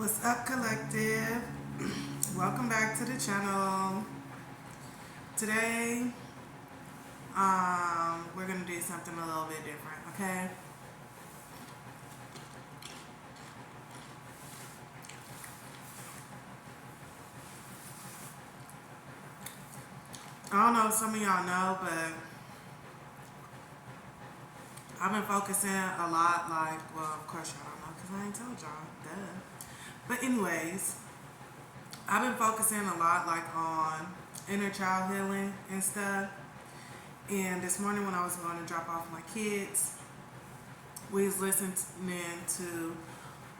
What's up, collective? Welcome back to the channel. Today, we're gonna do something a little bit different, okay? I don't know if some of y'all know, but I've been focusing a lot, well, of course y'all don't know because I ain't told y'all, duh. But anyways, I've been focusing a lot, on inner child healing and stuff. And this morning when I was going to drop off my kids, we was listening to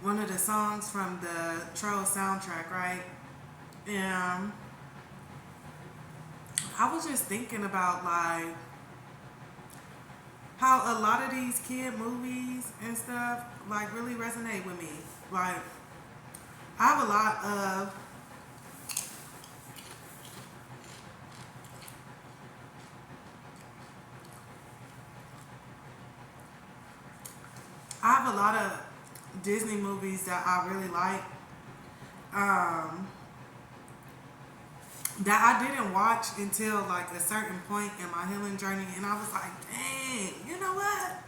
one of the songs from the Troll soundtrack, right? And I was just thinking about how a lot of these kid movies and stuff really resonate with me. Like I have a lot of Disney movies that I really like. Um, that I didn't watch until a certain point in my healing journey, and I was like, dang, you know what?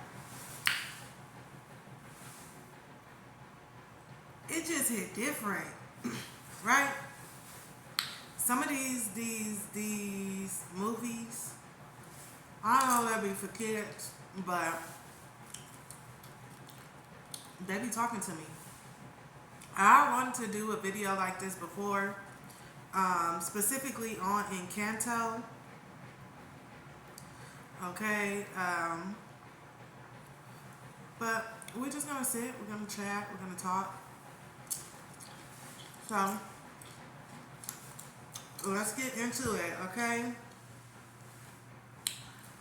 It just hit different, right? Some of these movies, I don't know, they be for kids, but they be talking to me. I wanted to do a video like this before, specifically on Encanto. Okay, but we're just gonna sit, we're gonna chat, we're gonna talk. So let's get into it, okay?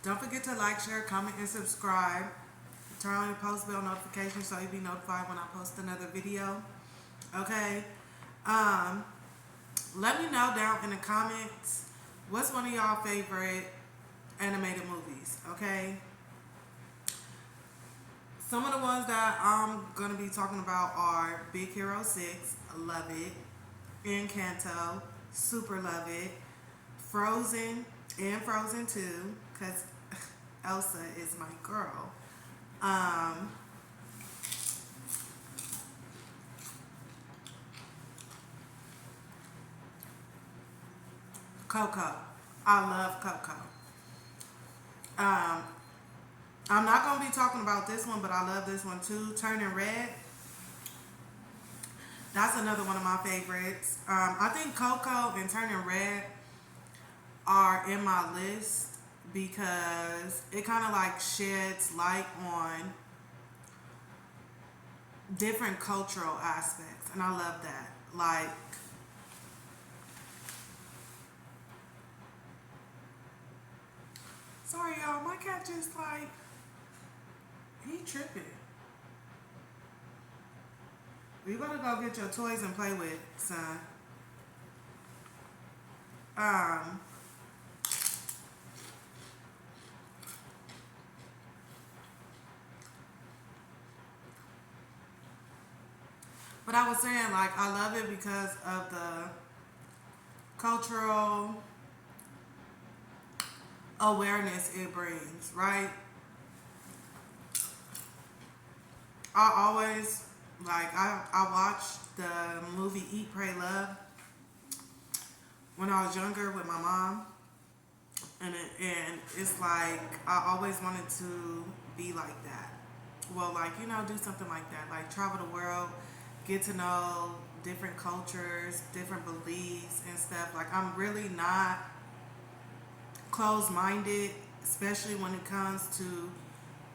Don't forget to like, share, comment, and subscribe. Turn on your post bell notifications so you'll be notified when I post another video. Okay? Let me know down in the comments what's one of y'all favorite animated movies, okay? Some of the ones that I'm gonna be talking about are Big Hero 6, love it. Encanto, super love it. Frozen and Frozen 2, because Elsa is my girl. Coco. I love Coco. Um, I'm not going to be talking about this one, but I love this one too. Turning Red. That's another one of my favorites. I think Coco and Turning Red are in my list because it kind of sheds light on different cultural aspects, and I love that. Sorry y'all, my cat just he tripping. You better go get your toys and play with, son. But I was saying, I love it because of the cultural awareness it brings, right? I always, I watched the movie Eat, Pray, Love when I was younger with my mom. And it's I always wanted to be like that. Well, do something like that. Travel the world, get to know different cultures, different beliefs and stuff. I'm really not closed-minded, especially when it comes to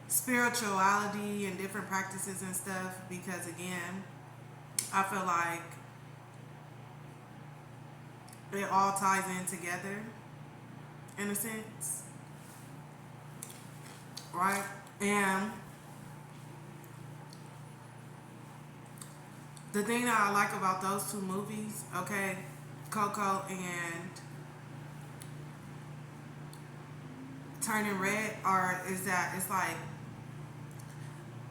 spirituality and different practices and stuff, because again, I feel like it all ties in together in a sense, right? And the thing that I like about those two movies, okay, Coco and Turning Red, is that it's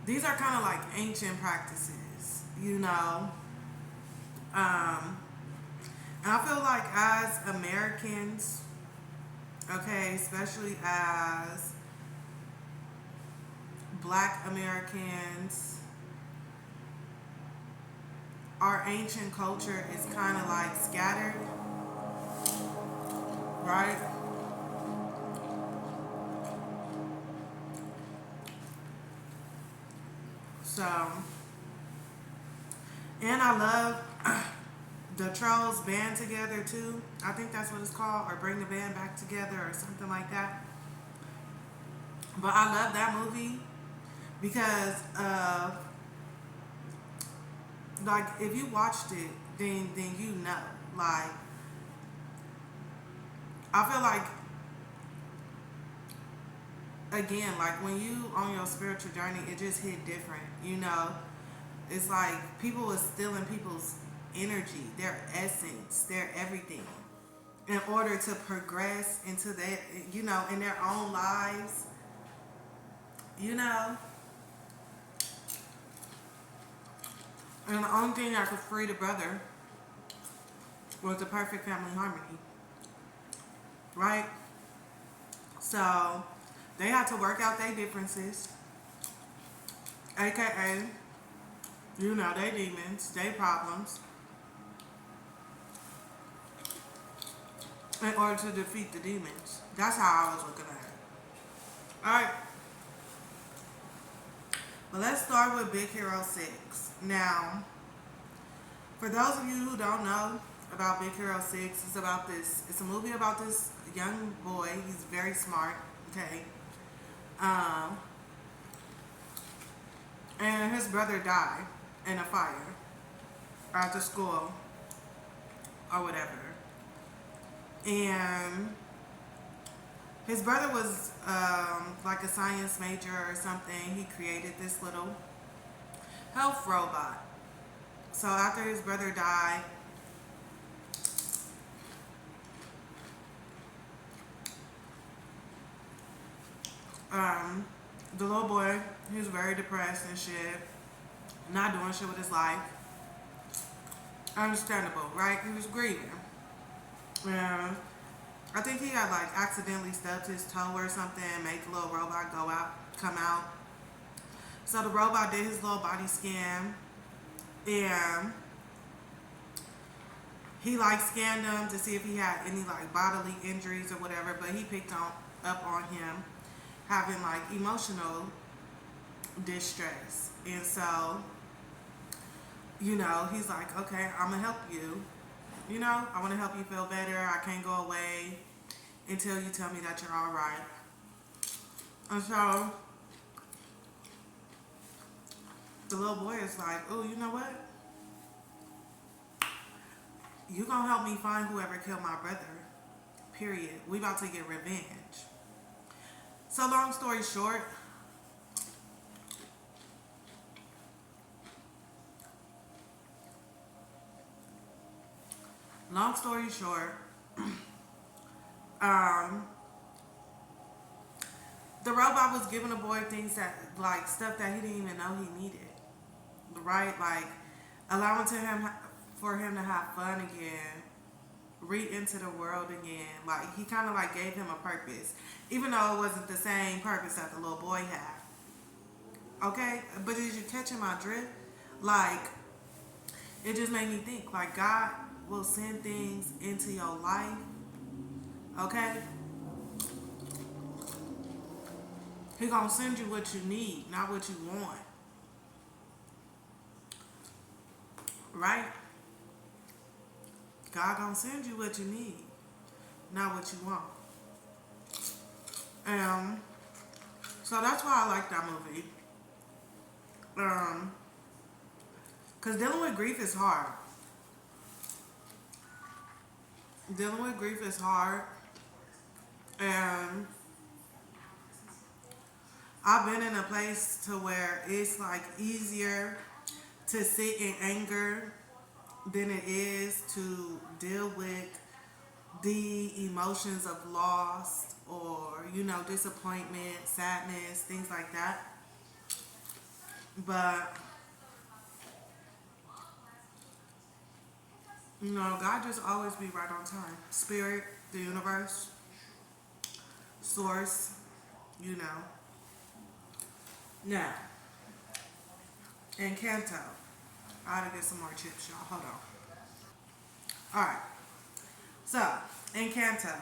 these are kind of ancient practices, Um, and I feel like as Americans, okay, especially as Black Americans, our ancient culture is kind of like scattered, right? So, and I love the Trolls band together too. I think that's what it's called, or bring the band back together, or something like that. But I love that movie because like if you watched it, then you know. Like I feel like again, like when you on your spiritual journey, it just hit different. You know, it's like people was stealing people's energy, their essence, their everything, in order to progress into that, you know, in their own lives, you know. And the only thing that could free the brother was the perfect family harmony, right? So they had to work out their differences, aka, you know, they demons, they problems, in order to defeat the demons. That's how I was looking at it. Alright, but let's start with Big Hero 6. Now, for those of you who don't know about Big Hero 6, it's a movie about this young boy. He's very smart, okay? Um, and his brother died in a fire after school or whatever. And his brother was like a science major or something. He created this little health robot. So after his brother died, the little boy, he was very depressed and shit, not doing shit with his life. Understandable, right? He was grieving. And I think he had like accidentally stubbed his toe or something and made the little robot come out. So the robot did his little body scan and he like scanned him to see if he had any like bodily injuries or whatever, but he picked up on him having like emotional distress. And so, you know, he's like, okay, I'm gonna help you. You know, I want to help you feel better. I can't go away until you tell me that you're all right. And so the little boy is like, oh, you know what? You gonna help me find whoever killed my brother. Period. We about to get revenge. So long story short, um, the robot was giving the boy things that, like, stuff that he didn't even know he needed, right? Like, allowing for him to have fun again, re-enter the world again. Like, he kind of, like, gave him a purpose, even though it wasn't the same purpose that the little boy had. Okay? But did you catch my drift? Like, it just made me think, like, God will send things into your life, okay? He gonna send you what you need, not what you want. Right? God gonna send you what you need, not what you want. So that's why I like that movie. Cause dealing with grief is hard. Dealing with grief is hard. And I've been in a place to where it's like easier to sit in anger than it is to deal with the emotions of loss or, you know, disappointment, sadness, things like that. But You know, God just always be right on time. Spirit, the universe, source, you know. Now, Encanto. I gotta get some more chips, y'all. Hold on. Alright. So, Encanto.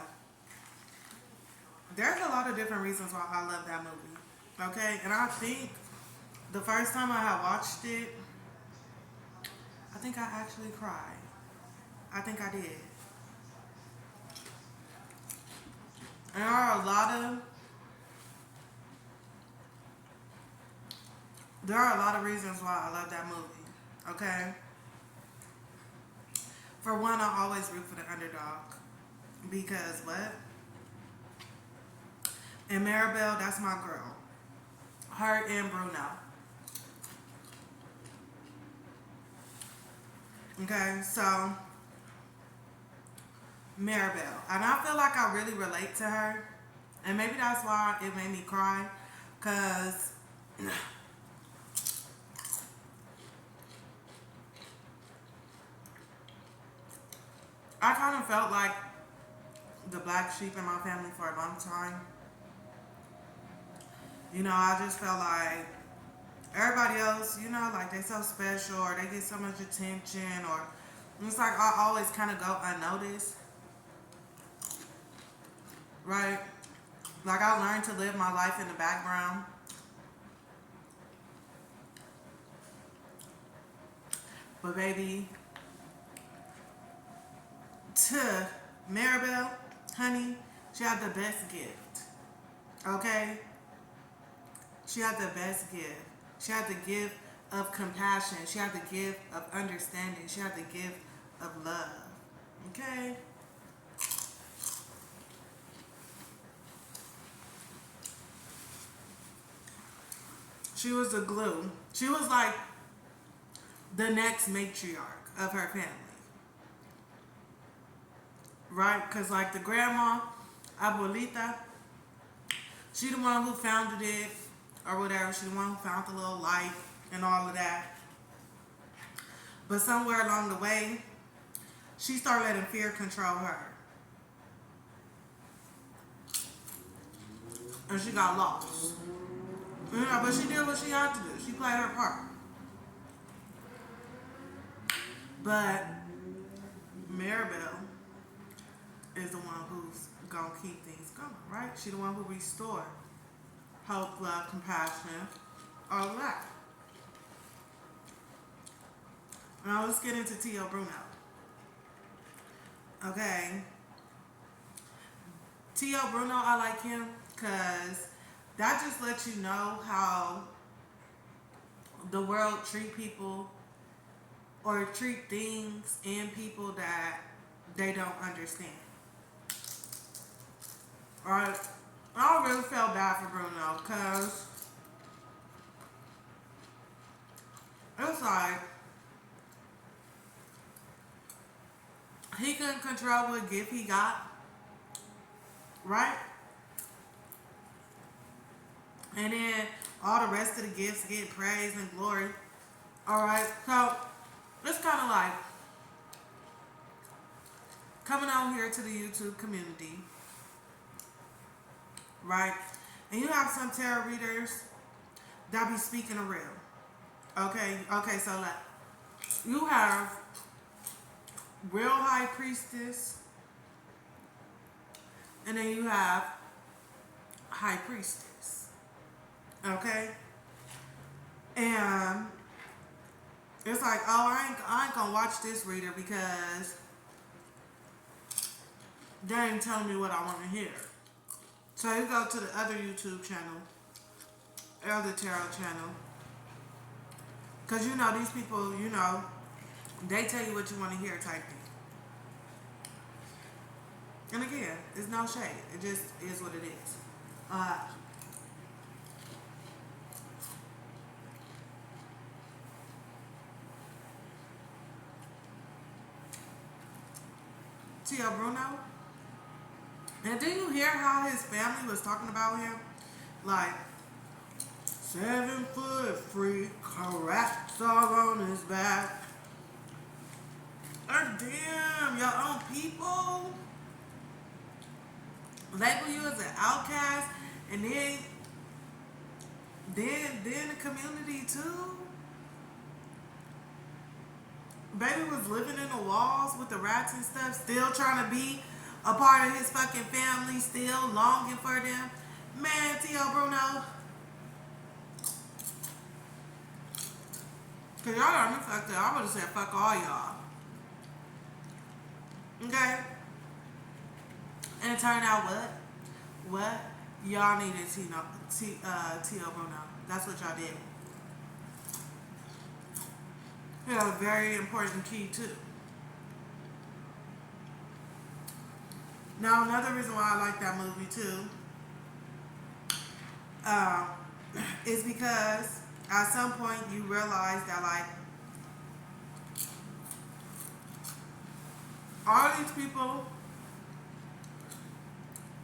There's a lot of different reasons why I love that movie. Okay? And I think the first time I had watched it, I think I actually cried. I think I did. And there are a lot of reasons why I love that movie. Okay? For one, I always root for the underdog. Because what? And Maribel, that's my girl. Her and Bruno. Okay, so Maribel. And I feel like I really relate to her. And maybe that's why it made me cry. Because I kind of felt like the black sheep in my family for a long time. You know, I just felt like everybody else, you know, like they so special or they get so much attention or it's like I always kind of go unnoticed, right? Like I learned to live my life in the background. But baby, to Maribel, honey, she had the best gift. Okay? She had the best gift. She had the gift of compassion. She had the gift of understanding. She had the gift of love. Okay? She was the glue. She was like the next matriarch of her family. Right? Because like the grandma, abuelita, she the one who founded it or whatever. She the one who found the little light and all of that. But somewhere along the way, she started letting fear control her. And she got lost. You know, but she did what she had to do. She played her part. But Maribel is the one who's gonna keep things going, right? She the one who restored hope, love, compassion, all of that. Now let's get into Tio Bruno. Okay. Tio Bruno, I like him because that just lets you know how the world treat people or treat things and people that they don't understand. Right? I really felt bad for Bruno because it's like he couldn't control what gift he got, right? And then all the rest of the gifts get praise and glory. Alright, so it's kind of like coming on here to the YouTube community, right? And you have some tarot readers that be speaking a real. Okay, so like you have real high priestess, and then you have high priestess. Okay? And it's like, oh, I ain't gonna watch this reader because they ain't telling me what I want to hear. So you go to the other YouTube channel, other tarot channel, because you know these people, you know, they tell you what you want to hear type thing. And again, it's no shade. It just is what it is. Tio Bruno. And did you hear how his family was talking about him? Like, 7-foot freak, rats all on his back. That's damn, your own people label you as an outcast, and then the community too. Baby was living in the walls with the rats and stuff, still trying to be a part of his fucking family, still longing for them. Man, T.O. Bruno. Cause y'all got me fucked up. I would have said fuck all y'all. Okay? And it turned out what? What? Y'all needed T.O. Bruno. That's what y'all did. He had a very important key too. Now another reason why I like that movie too is because at some point you realize that like all these people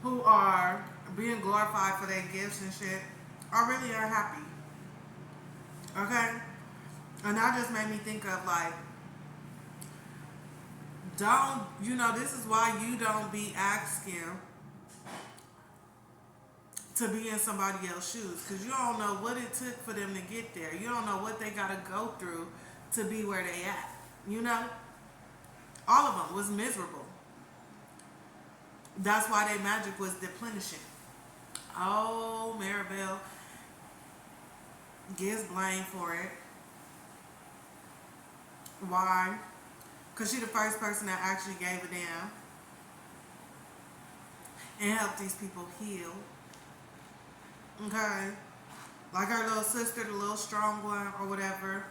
who are being glorified for their gifts and shit are really unhappy. Okay? And that just made me think of like, this is why you don't be asking to be in somebody else's shoes. Because you don't know what it took for them to get there. You don't know what they got to go through to be where they at. You know? All of them was miserable. That's why their magic was deplenishing. Oh, Maribel gets blamed for it. Why? Because she the first person that actually gave a damn and helped these people heal. Okay? Like her little sister, the little strong one or whatever.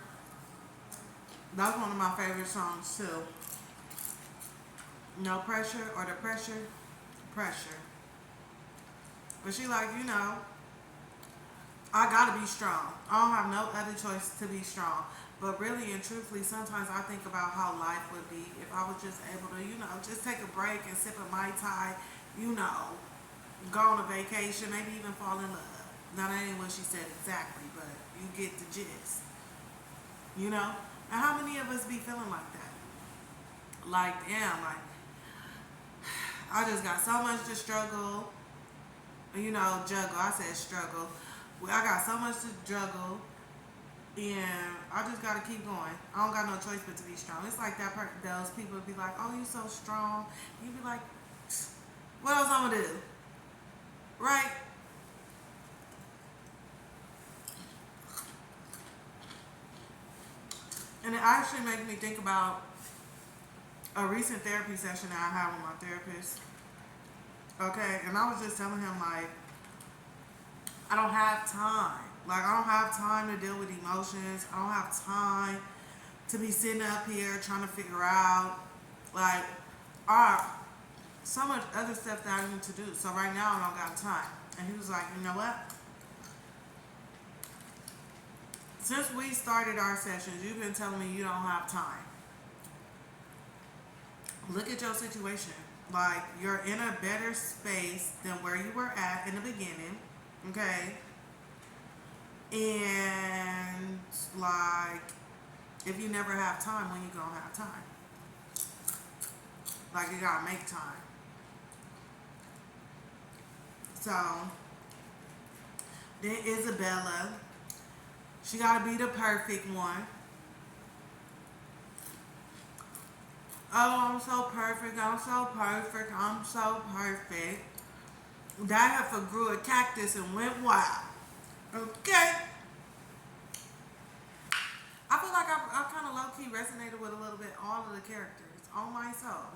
That's one of my favorite songs too. No pressure or the pressure. But she like, I gotta be strong. I don't have no other choice to be strong. But really and truthfully, sometimes I think about how life would be if I was just able to, just take a break and sip a Mai Tai, go on a vacation, maybe even fall in love. Now, that ain't what she said exactly, but you get the gist. And how many of us be feeling like that? Like, damn, like, I just got so much to struggle. Juggle. I said struggle. Well, I got so much to juggle. And I just gotta keep going. I don't got no choice but to be strong. It's like those people be like, "Oh, you so strong." You be like, "What else I'm gonna do?" Right? And it actually makes me think about a recent therapy session that I had with my therapist. Okay, and I was just telling him like, I don't have time. Like, I don't have time to deal with emotions. I don't have time to be sitting up here trying to figure out, like, so much other stuff that I need to do. So right now, I don't got time. And he was like, you know what? Since we started our sessions, you've been telling me you don't have time. Look at your situation. Like, you're in a better space than where you were at in the beginning. Okay? And like, if you never have time, when you gonna have time? Like, you gotta make time. So then Isabella, she gotta be the perfect one. Oh, I'm so perfect. That heifer grew a cactus and went wild. Okay. I feel like I kind of low-key resonated with a little bit all of the characters on my soul.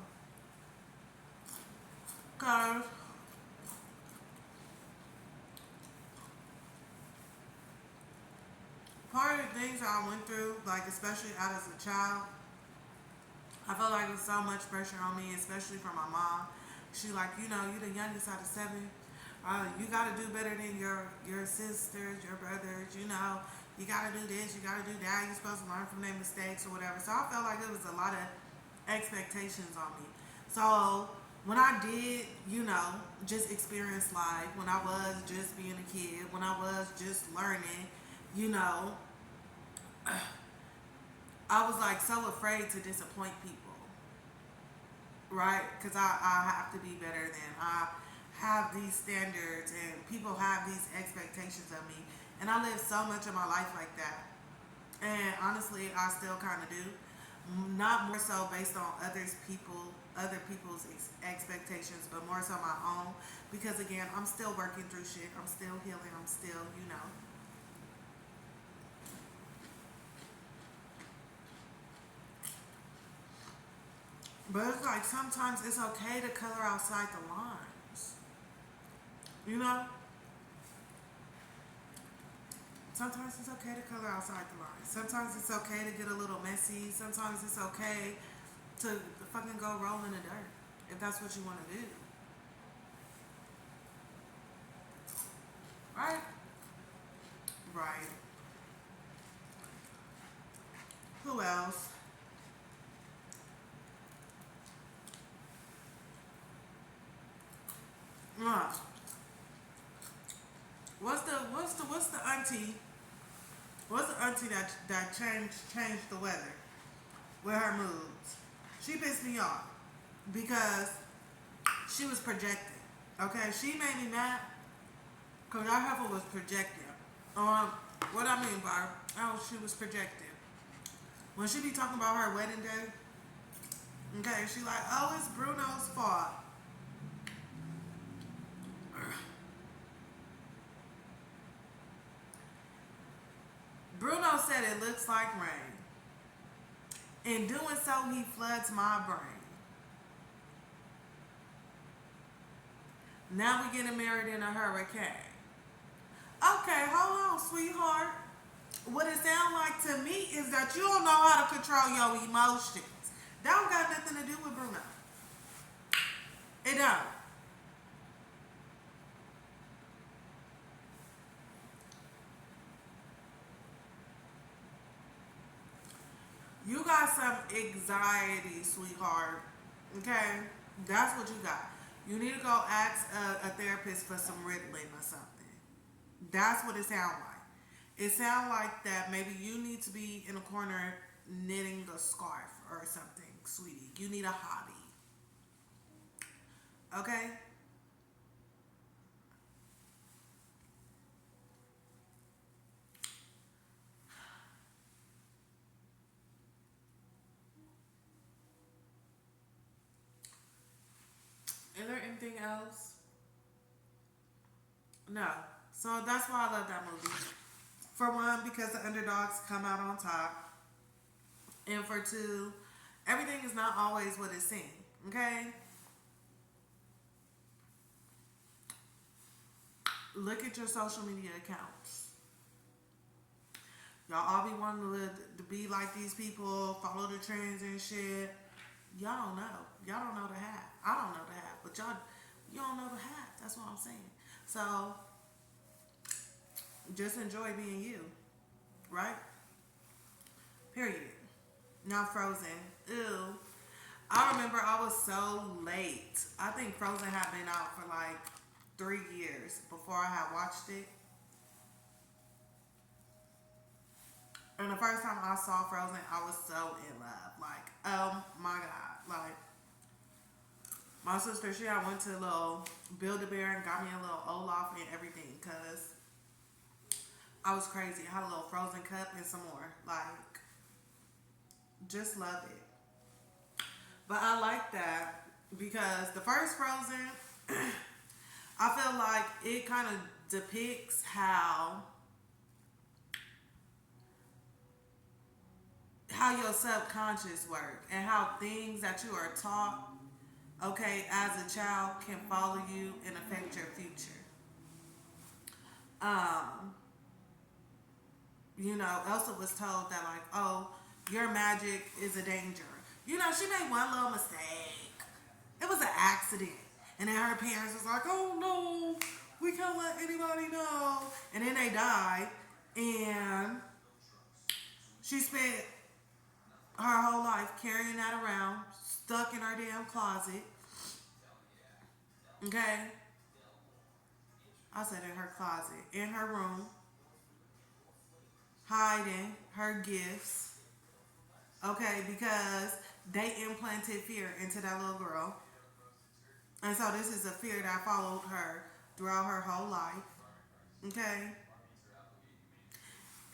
Because part of the things I went through, like especially out as a child, I felt like there was so much pressure on me, especially from my mom. She like, you're the youngest out of 7. You got to do better than your sisters, your brothers, you got to do this, you got to do that, you're supposed to learn from their mistakes or whatever. So I felt like there was a lot of expectations on me. So when I did, just experience life, when I was just being a kid, when I was just learning, I was like so afraid to disappoint people. right? Because I have to be better than. I have these standards and people have these expectations of me. And I live so much of my life like that. And honestly, I still kind of do. Not more so based on other people's expectations, but more so my own. Because again, I'm still working through shit. I'm still healing. I'm still, But it's like sometimes it's okay to color outside the lines. You know? Sometimes it's okay to color outside the lines. Sometimes it's okay to get a little messy. Sometimes it's okay to fucking go roll in the dirt if that's what you want to do. Right? Right. Who else? Uh, what's the auntie? What's the auntie that changed the weather with her moods? She pissed me off because she was projecting. Okay, she made me mad because our heifer was projecting. Um, what I mean by oh she was projecting when she be talking about her wedding day. Okay, she like oh it's Bruno's fault. Bruno said it looks like rain. In doing so, he floods my brain. Now we getting married in a hurricane. Okay, hold on, sweetheart. What it sounds like to me is that you don't know how to control your emotions. That don't got nothing to do with Bruno. It don't. You got some anxiety, sweetheart. Okay? That's what you got. You need to go ask a therapist for some Ritalin or something. That's what it sounds like. It sounds like that maybe you need to be in a corner knitting a scarf or something, sweetie. You need a hobby. Okay? Is there anything else? No. So that's why I love that movie. For one, because the underdogs come out on top. And for two, everything is not always what it seems. Okay? Look at your social media accounts. Y'all all be wanting to be like these people, follow the trends and shit. Y'all don't know. Y'all don't know the half. I don't know the half. But you don't know the half. That's what I'm saying. So, just enjoy being you. Right? Period. Now Frozen. Ew. I remember I was so late. I think Frozen had been out for like 3 years before I had watched it. And the first time I saw Frozen, I was so in love. Like, oh my god. Like, my sister, she had went to a little Build-A-Bear and got me a little Olaf and everything because I was crazy. I had a little Frozen cup and some more. Like, just love it. But I like that because the first Frozen, I feel like it kind of depicts how your subconscious work and how things that you are taught, okay, as a child can follow you and affect your future. Um, Elsa was told that like, oh, your magic is a danger. She made one little mistake. It was an accident. And then her parents was like, oh no, we can't let anybody know. And then they died. And she spent her whole life carrying that around, stuck in her damn closet. Okay? I said in her closet, in her room, hiding her gifts. Okay, because they implanted fear into that little girl. And so this is a fear that followed her throughout her whole life. Okay?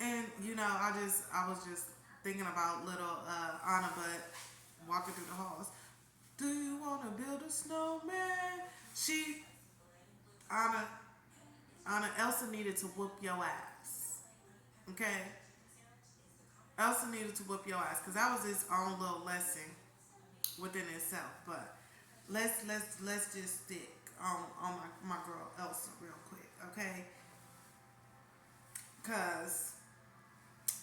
And I was just thinking about little Anna Butt walking through the halls. Do you wanna build a snowman? She Anna Elsa needed to whoop your ass. Okay? Elsa needed to whoop your ass because that was its own little lesson within itself. But let's just stick on my girl Elsa real quick, okay? Cause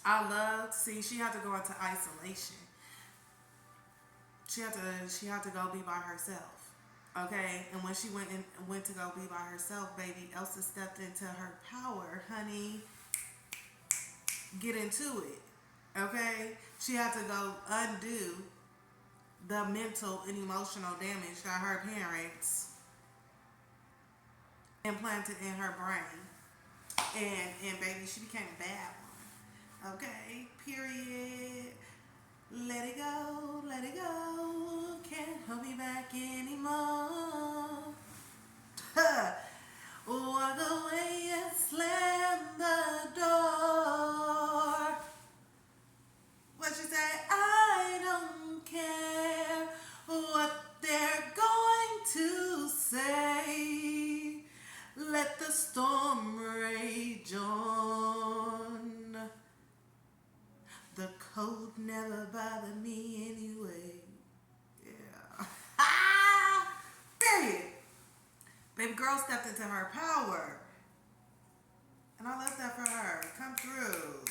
I loved see she had to go into isolation. She had to go be by herself. Okay, and when she went to go be by herself, baby, Elsa stepped into her power, honey. Get into it. Okay? She had to go undo the mental and emotional damage that her parents implanted in her brain. And baby, she became a bad one. Okay? Period. Let it go. Can't hold me back anymore. Walk away and slam the door. What you say? I don't care what they're going to say. Let the storm rage on. The cold never bothered me anyway. Yeah. Period. Baby girl stepped into her power. And I love that for her. Come through.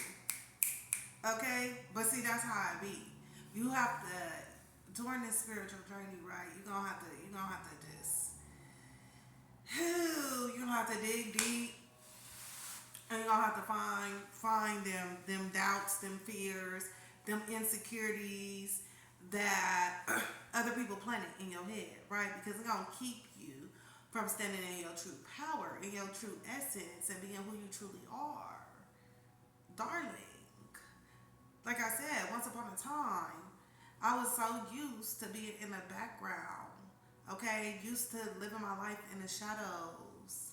Okay? But see, that's how it be. You have to, during this spiritual journey, right, you're gonna have to just, you're gonna have to dig deep. And you're gonna have to find them doubts, them fears, them insecurities that other people planted in your head, right? Because it's gonna keep you from standing in your true power, in your true essence, and being who you truly are. Darling. Like I said, once upon a time, I was so used to being in the background, okay? Used to living my life in the shadows.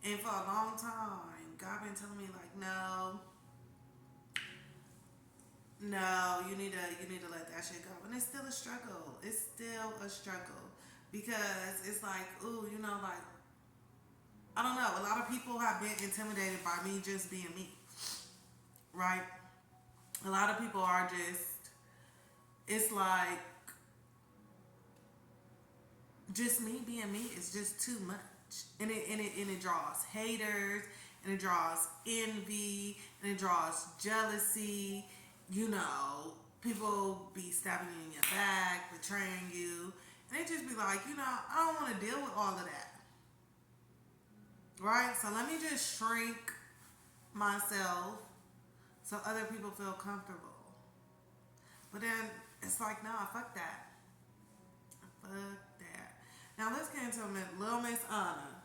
And for a long time, God been telling me like, no, you need to let that shit go. And it's still a struggle. It's still a struggle because it's like, ooh, like I don't know. A lot of people have been intimidated by me just being me, right? A lot of people are just. It's like just me being me is just too much. And it draws haters, and it draws envy, and it draws jealousy. People be stabbing you in your back, betraying you, and they just be like, I don't want to deal with all of that, right? So let me just shrink myself so other people feel comfortable. But then it's like, nah, fuck that. Fuck that. Now let's get into Little Miss Anna.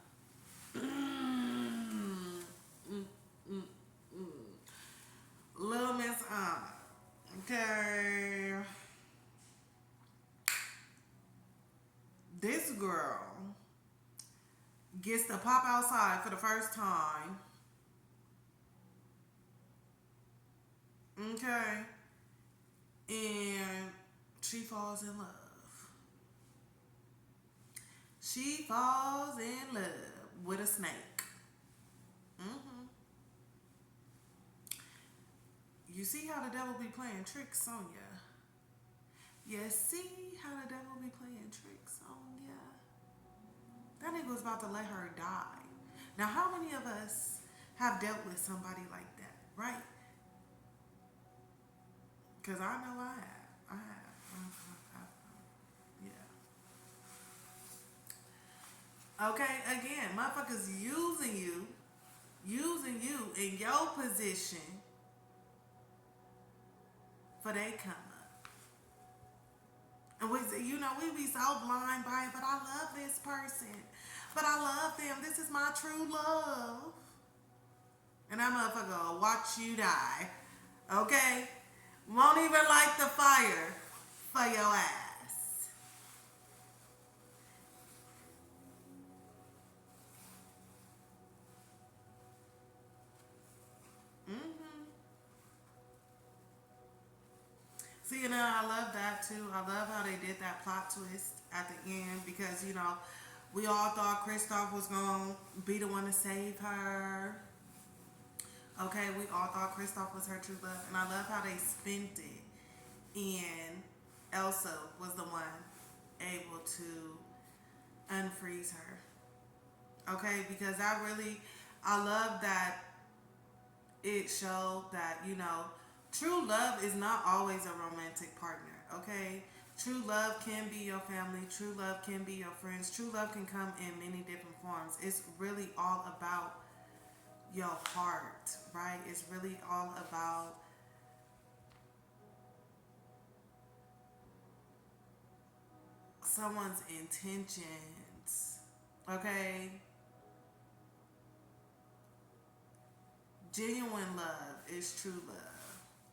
Little Miss Anna. Okay. This girl gets to pop outside for the first time. Okay. And she falls in love. She falls in love with a snake. Mm-hmm. You see how the devil be playing tricks on ya. You see how the devil be playing tricks on ya. That nigga was about to let her die. Now, how many of us have dealt with somebody like that, right? Because I know I have. Yeah. Okay, again, motherfuckers using you in your position for they come up. And we be so blind by it, but I love this person. But I love them. This is my true love. And that motherfucker will watch you die. Okay? Won't even light the fire. for your ass. Mm-hmm. See, I love that too. I love how they did that plot twist at the end because, we all thought Kristoff was going to be the one to save her. Okay, we all thought Kristoff was her true love. And I love how they spent it. And Elsa was the one able to unfreeze her. Okay, because I love that it showed that, true love is not always a romantic partner, okay? True love can be your family, true love can be your friends, true love can come in many different forms. It's really all about your heart, right? It's really all about someone's intentions, okay? Genuine love is true love.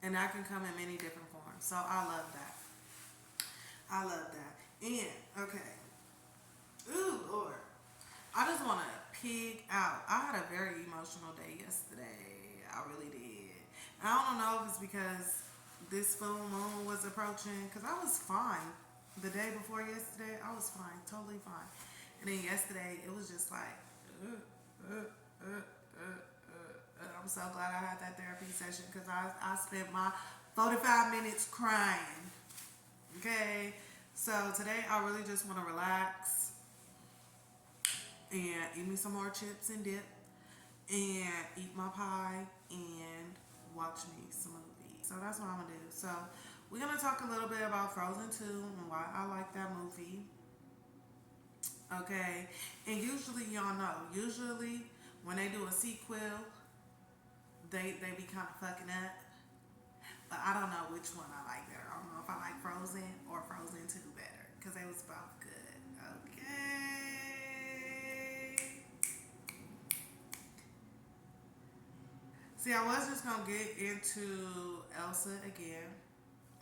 And that can come in many different forms. So I love that. I love that. And, okay. Ooh, Lord. I just want to pig out. I had a very emotional day yesterday. I really did. I don't know if it's because this full moon was approaching, because I was fine. The day before yesterday, I was fine. Totally fine. And then yesterday, it was just like, I'm so glad I had that therapy session because I spent my 45 minutes crying. Okay? So today I really just want to relax and eat me some more chips and dip and eat my pie and watch me some movies. So that's what I'm going to do. So we're going to talk a little bit about Frozen 2 and why I like that movie. Okay? And usually, y'all know, when they do a sequel, they be kind of fucking up. But I don't know which one I like better. I don't know if I like Frozen or Frozen 2 better. Because they was both good. Okay. See, I was just going to get into Elsa again.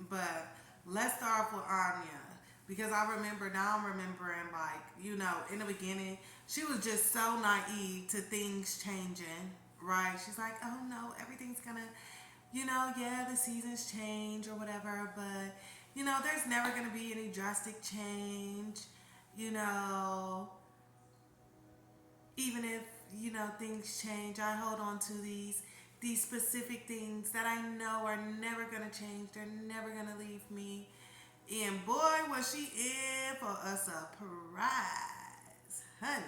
But let's start off with Anya. Because I'm remembering, like, in the beginning, she was just so naive to things changing. Right? She's like, oh no, everything's gonna, yeah, the seasons change or whatever, but, there's never gonna be any drastic change, even if, things change, I hold on to these specific things that I know are never gonna change, they're never gonna leave me. And boy, was she in for a surprise, honey.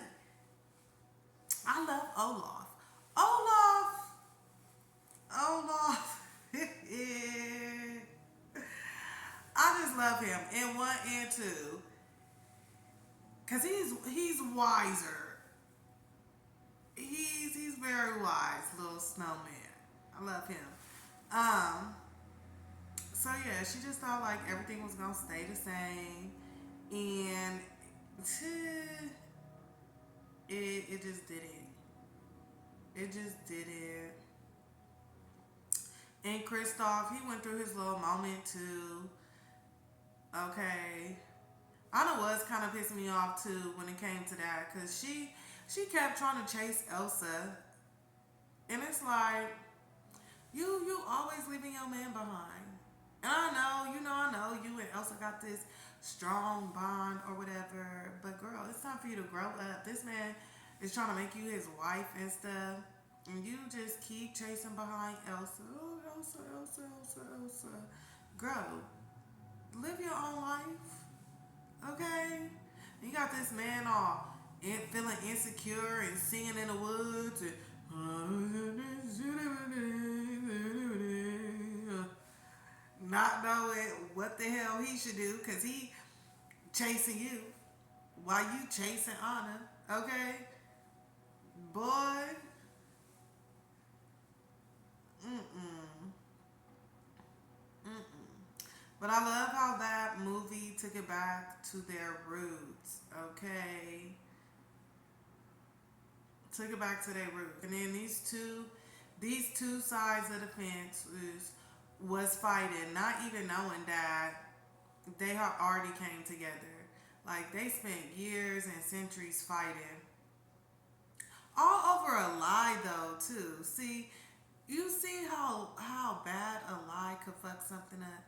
I love Olaf. Olaf. I just love him in 1 and 2 because he's wiser. He's very wise, little snowman. I love him. So yeah, she just thought like everything was gonna stay the same, and it just didn't. It just didn't. And Kristoff, he went through his little moment too. Okay. I know what's kind of pissed me off too when it came to that, because she kept trying to chase Elsa, and it's like you always leaving your man behind. And I know you and Elsa got this strong bond or whatever, but girl, it's time for you to grow up. This man is trying to make you his wife and stuff, and you just keep chasing behind Elsa. Oh, Elsa. Girl, live your own life, okay? You got this man all feeling insecure and singing in the woods and not knowing what the hell he should do because he chasing you while you chasing Anna, okay? Boy, mm-mm. But I love how that movie took it back to their roots, okay? Took it back to their roots. And then these two sides of the fence was fighting, not even knowing that they have already came together. Like they spent years and centuries fighting. All over a lie though, too. See, you see how bad a lie could fuck something up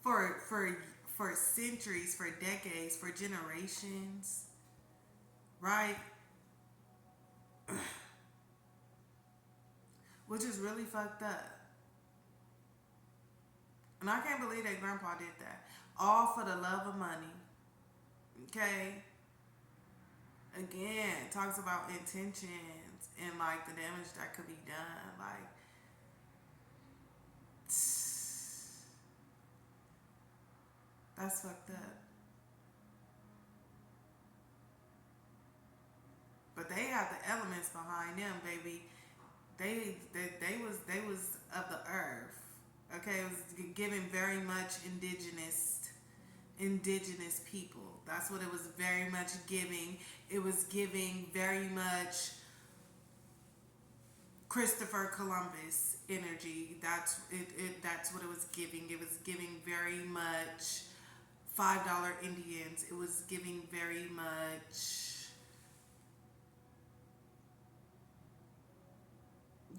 for centuries, for decades, for generations, right? Which is really fucked up. And I can't believe that grandpa did that. All for the love of money. Okay? Again, talks about intentions and like the damage that could be done. Like, that's fucked up. But they have the elements behind them, baby. They was of the earth. Okay, it was giving very much indigenous people. That's what it was very much giving. It was giving very much Christopher Columbus energy. That's what it was giving. It was giving very much $5 Indians. It was giving very much,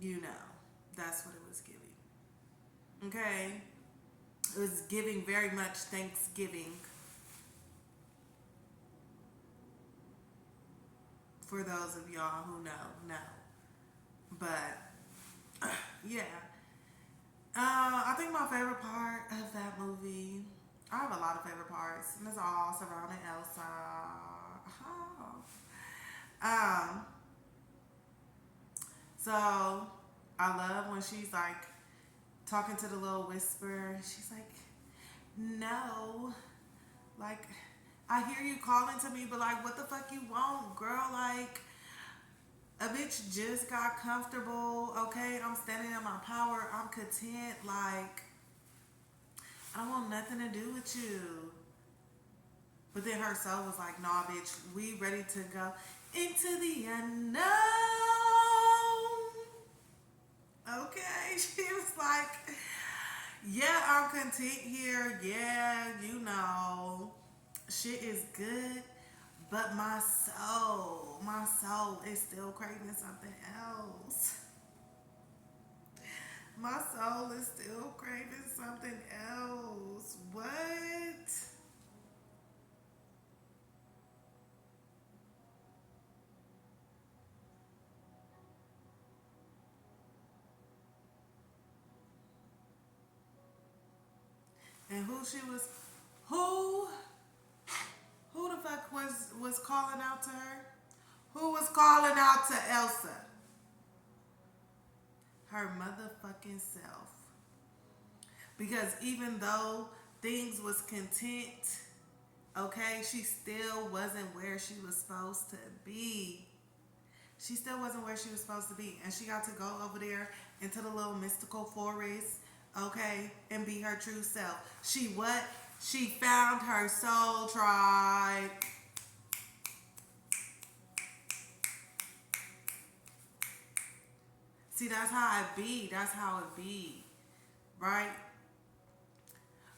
you know, that's what it was giving. Okay? It was giving very much Thanksgiving, for those of y'all who know. But yeah, I think my favorite part of that movie. I have a lot of favorite parts, and it's all surrounding Elsa. Oh. Um, so I love when she's like talking to the little whisper. She's like, "No, like I hear you calling to me, but like, what the fuck you want, girl? Like, a bitch just got comfortable. Okay, I'm standing in my power. I'm content. Like, I don't want nothing to do with you." But then her soul was like, "Nah, bitch, we ready to go into the unknown." Okay, she was like, "Yeah, I'm content here. Yeah, you know, shit is good, but my soul is still craving something else. My soul is still craving something else. What?" And who who the fuck was calling out to her? Who was calling out to Elsa? Her motherfucking self. Because even though things was content, okay, she still wasn't where she was supposed to be. She still wasn't where she was supposed to be. And she got to go over there into the little mystical forest, okay, and be her true self. She what? She found her soul tribe. See, that's how it be. That's how it be. Right?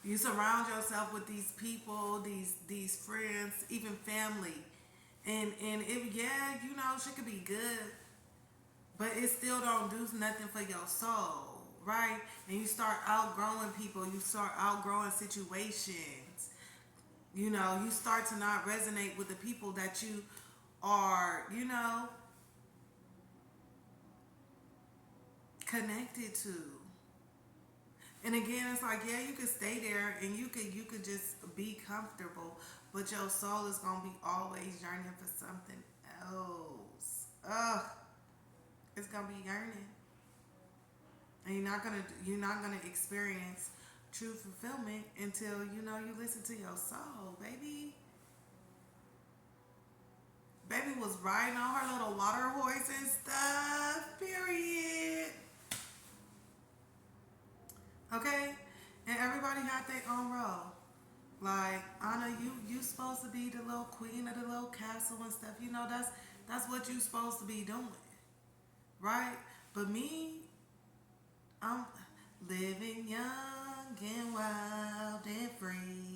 You surround yourself with these people, these friends, even family. And it, yeah, you know, shit could be good, but it still don't do nothing for your soul, right? And you start outgrowing people, you start outgrowing situations. You know, you start to not resonate with the people that you are, you know, connected to. And again, it's like, yeah, you could stay there and you could just be comfortable, but your soul is gonna be always yearning for something else. Ugh, it's gonna be yearning, and you're not gonna experience true fulfillment until you know you listen to your soul, baby. Baby was riding on her little water horse and stuff. Period. Okay, and everybody had their own role. Like, Anna, you supposed to be the little queen of the little castle and stuff. You know, that's what you supposed to be doing, right? But me, I'm living young and wild and free.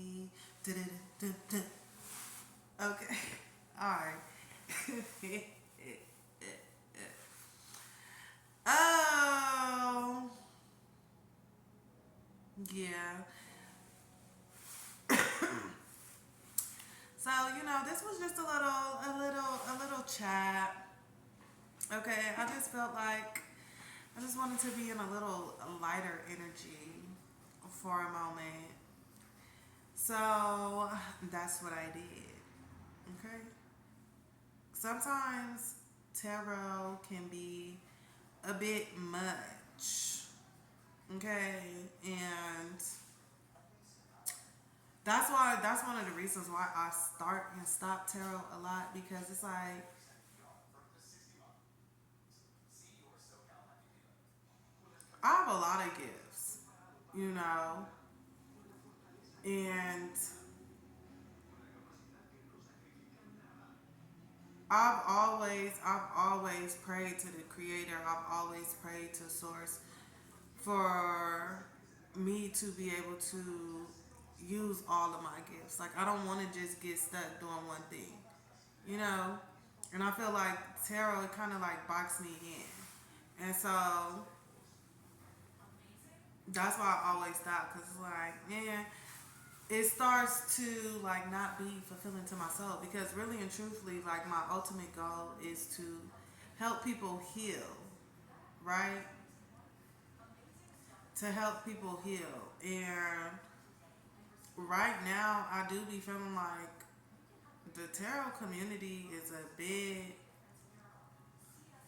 So, this was just a little chat. Okay, I just felt like I just wanted to be in a little lighter energy for a moment. So that's what I did. Okay. Sometimes tarot can be a bit much. Okay, and that's one of the reasons why I start and stop tarot a lot, because it's like I have a lot of gifts, you know, and I've always prayed to the creator. I've always prayed to source for me to be able to use all of my gifts. Like, I don't want to just get stuck doing one thing, you know? And I feel like tarot, it kind of like boxed me in. And so that's why I always stop, because it's like, man, it starts to like not be fulfilling to myself, because really and truthfully, like, my ultimate goal is to help people heal, right? To help people heal. And right now, I do be feeling like the tarot community is a bit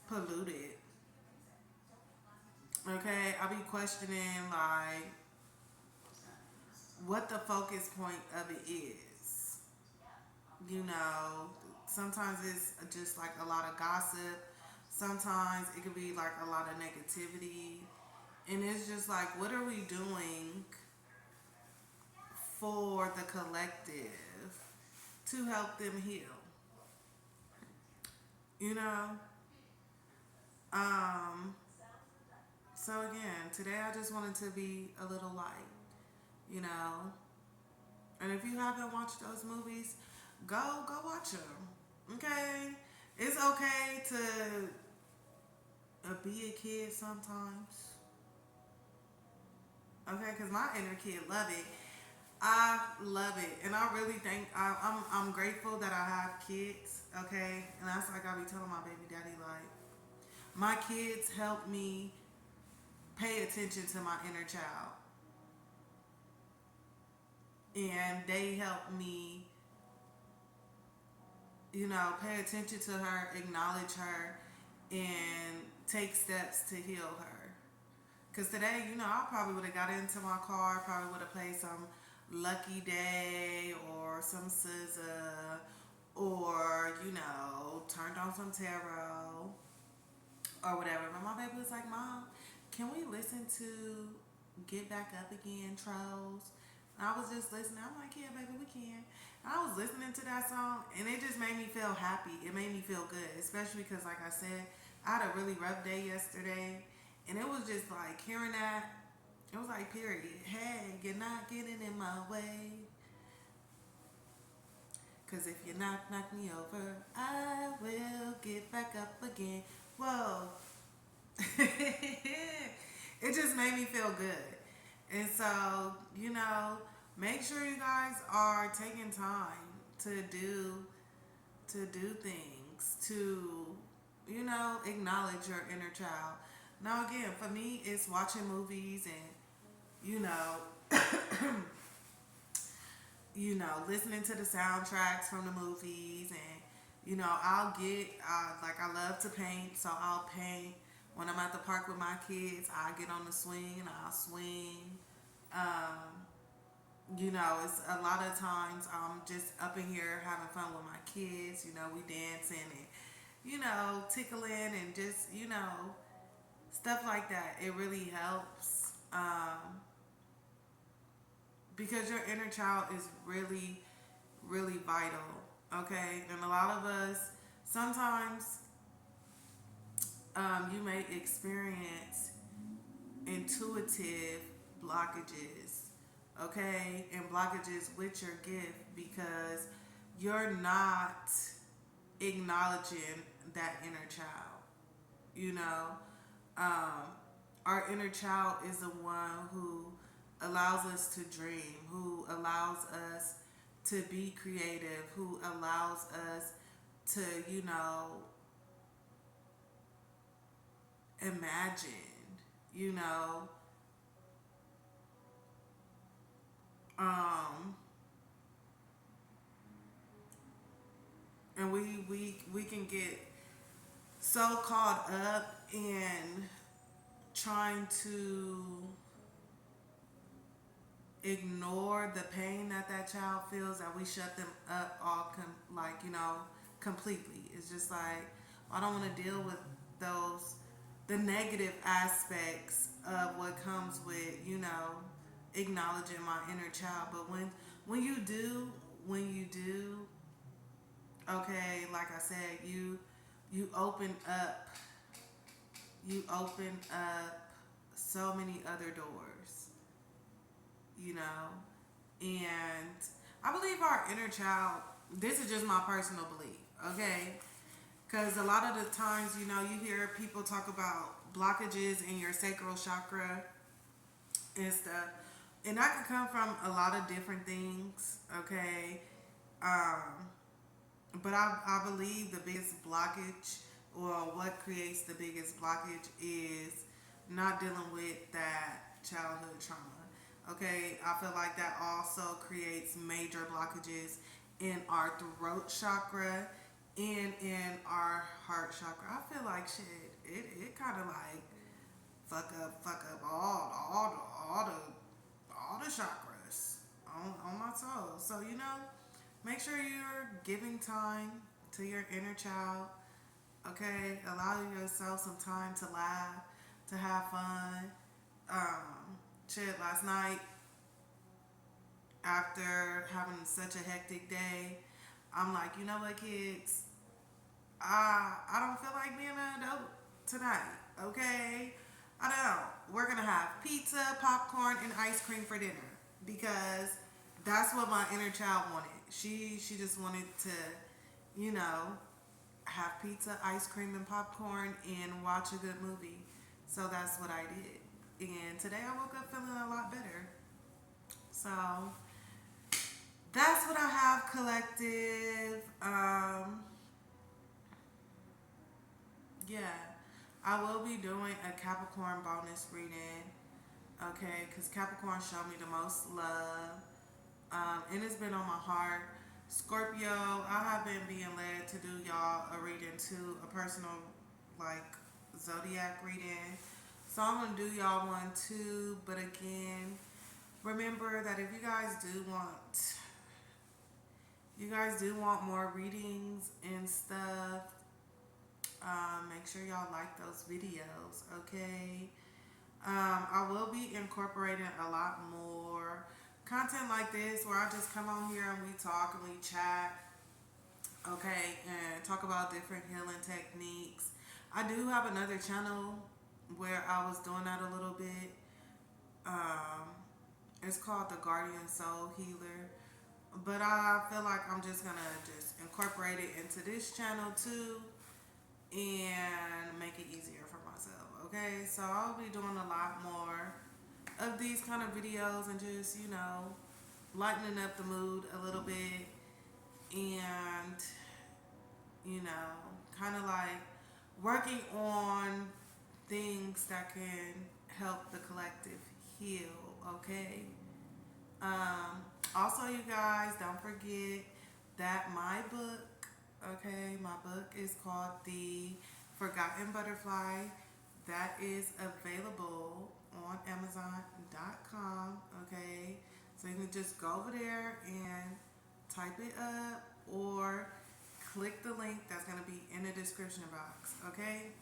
polluted. Okay, I be questioning like what the focus point of it is. You know, sometimes it's just like a lot of gossip. Sometimes it could be like a lot of negativity. And it's just like, what are we doing for the collective to help them heal? You know? Um, so again, today I just wanted to be a little light, you know? And if you haven't watched those movies, go watch them. Okay? It's okay to be a kid sometimes. Okay, because my inner kid love it. I love it, and I really think I'm grateful that I have kids. Okay, and that's like I be telling my baby daddy, like, my kids help me pay attention to my inner child, and they help me, pay attention to her, acknowledge her, and take steps to heal her. Because today, I probably would have got into my car, probably would have played some Lucky Day or some SZA, or, turned on some tarot or whatever. But my baby was like, Mom, can we listen to Get Back Up Again, Trolls? And I was just listening. I'm like, yeah, baby, we can. And I was listening to that song, and it just made me feel happy. It made me feel good, especially because, like I said, I had a really rough day yesterday, and it was just like hearing that. It was like, period. Hey, you're not getting in my way. Cause if you knock me over, I will get back up again. Whoa. It just made me feel good. And so, make sure you guys are taking time to do things, to, acknowledge your inner child. Now again, for me, it's watching movies and, you know, listening to the soundtracks from the movies, and, like, I love to paint, so I'll paint. When I'm at the park with my kids, I get on the swing and I'll swing. Um, it's a lot of times I'm just up in here having fun with my kids. We dancing and, tickling and just, stuff like that. It really helps. Because your inner child is really, really vital. Okay? And a lot of us, sometimes you may experience intuitive blockages, okay, and blockages with your gift because you're not acknowledging that inner child. You know, um, our inner child is the one who allows us to dream, who allows us to be creative, who allows us to, imagine, you know, um, and we can get so caught up in trying to ignore the pain that that child feels that we shut them up completely. It's just like I don't want to deal with those the negative aspects of what comes with acknowledging my inner child. But when you do, okay, like I said, you open up you open up so many other doors, you know. And I believe our inner child, this is just my personal belief, okay? Because a lot of the times, you hear people talk about blockages in your sacral chakra and stuff. And that can come from a lot of different things, okay? Um, but I believe the biggest blockage, or what creates the biggest blockage, is not dealing with that childhood trauma. Okay, I feel like that also creates major blockages in our throat chakra and in our heart chakra. I feel like shit, it kind of like fuck up all the chakras on my soul. So make sure you're giving time to your inner child. Okay, allow yourself some time to laugh, to have fun. Shit, last night after having such a hectic day, I'm like, you know what, kids, I don't feel like being an adult tonight. Okay, I don't. We're gonna have pizza, popcorn, and ice cream for dinner because that's what my inner child wanted. She just wanted to, you know, have pizza, ice cream, and popcorn and watch a good movie. So that's what I did. And today I woke up feeling a lot better. So that's what I have, collective. Yeah, I will be doing a Capricorn bonus reading. Okay, because Capricorn showed me the most love. And it's been on my heart. Scorpio, I have been being led to do y'all a reading too, a personal, like, zodiac reading. So I'm going to do y'all one too. But again, remember that if you guys do want more readings and stuff, make sure y'all like those videos, okay? I will be incorporating a lot more content like this where I just come on here and we talk and we chat, okay, and talk about different healing techniques. I do have another channel where I was doing that a little bit. Um, it's called the Guardian Soul Healer. But I feel like I'm just gonna just incorporate it into this channel too and make it easier for myself. Okay, so I'll be doing a lot more of these kind of videos and just lightening up the mood a little bit and kind of like working on things that can help the collective heal. Okay. Also, you guys, don't forget that my book, okay, my book is called The Forgotten Butterfly. That is available on Amazon.com, okay? So you can just go over there and type it up or click the link that's going to be in the description box, okay?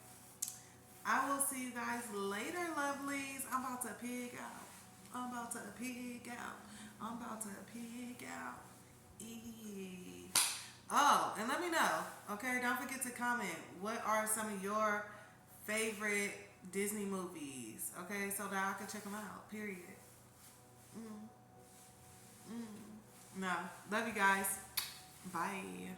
I will see you guys later, lovelies. I'm about to pig out. I'm about to pig out. I'm about to pig out. Oh, and let me know, okay? Don't forget to comment. What are some of your favorite Disney movies, okay? So that I can check them out, period. Mm. Mm. No. Love you guys. Bye.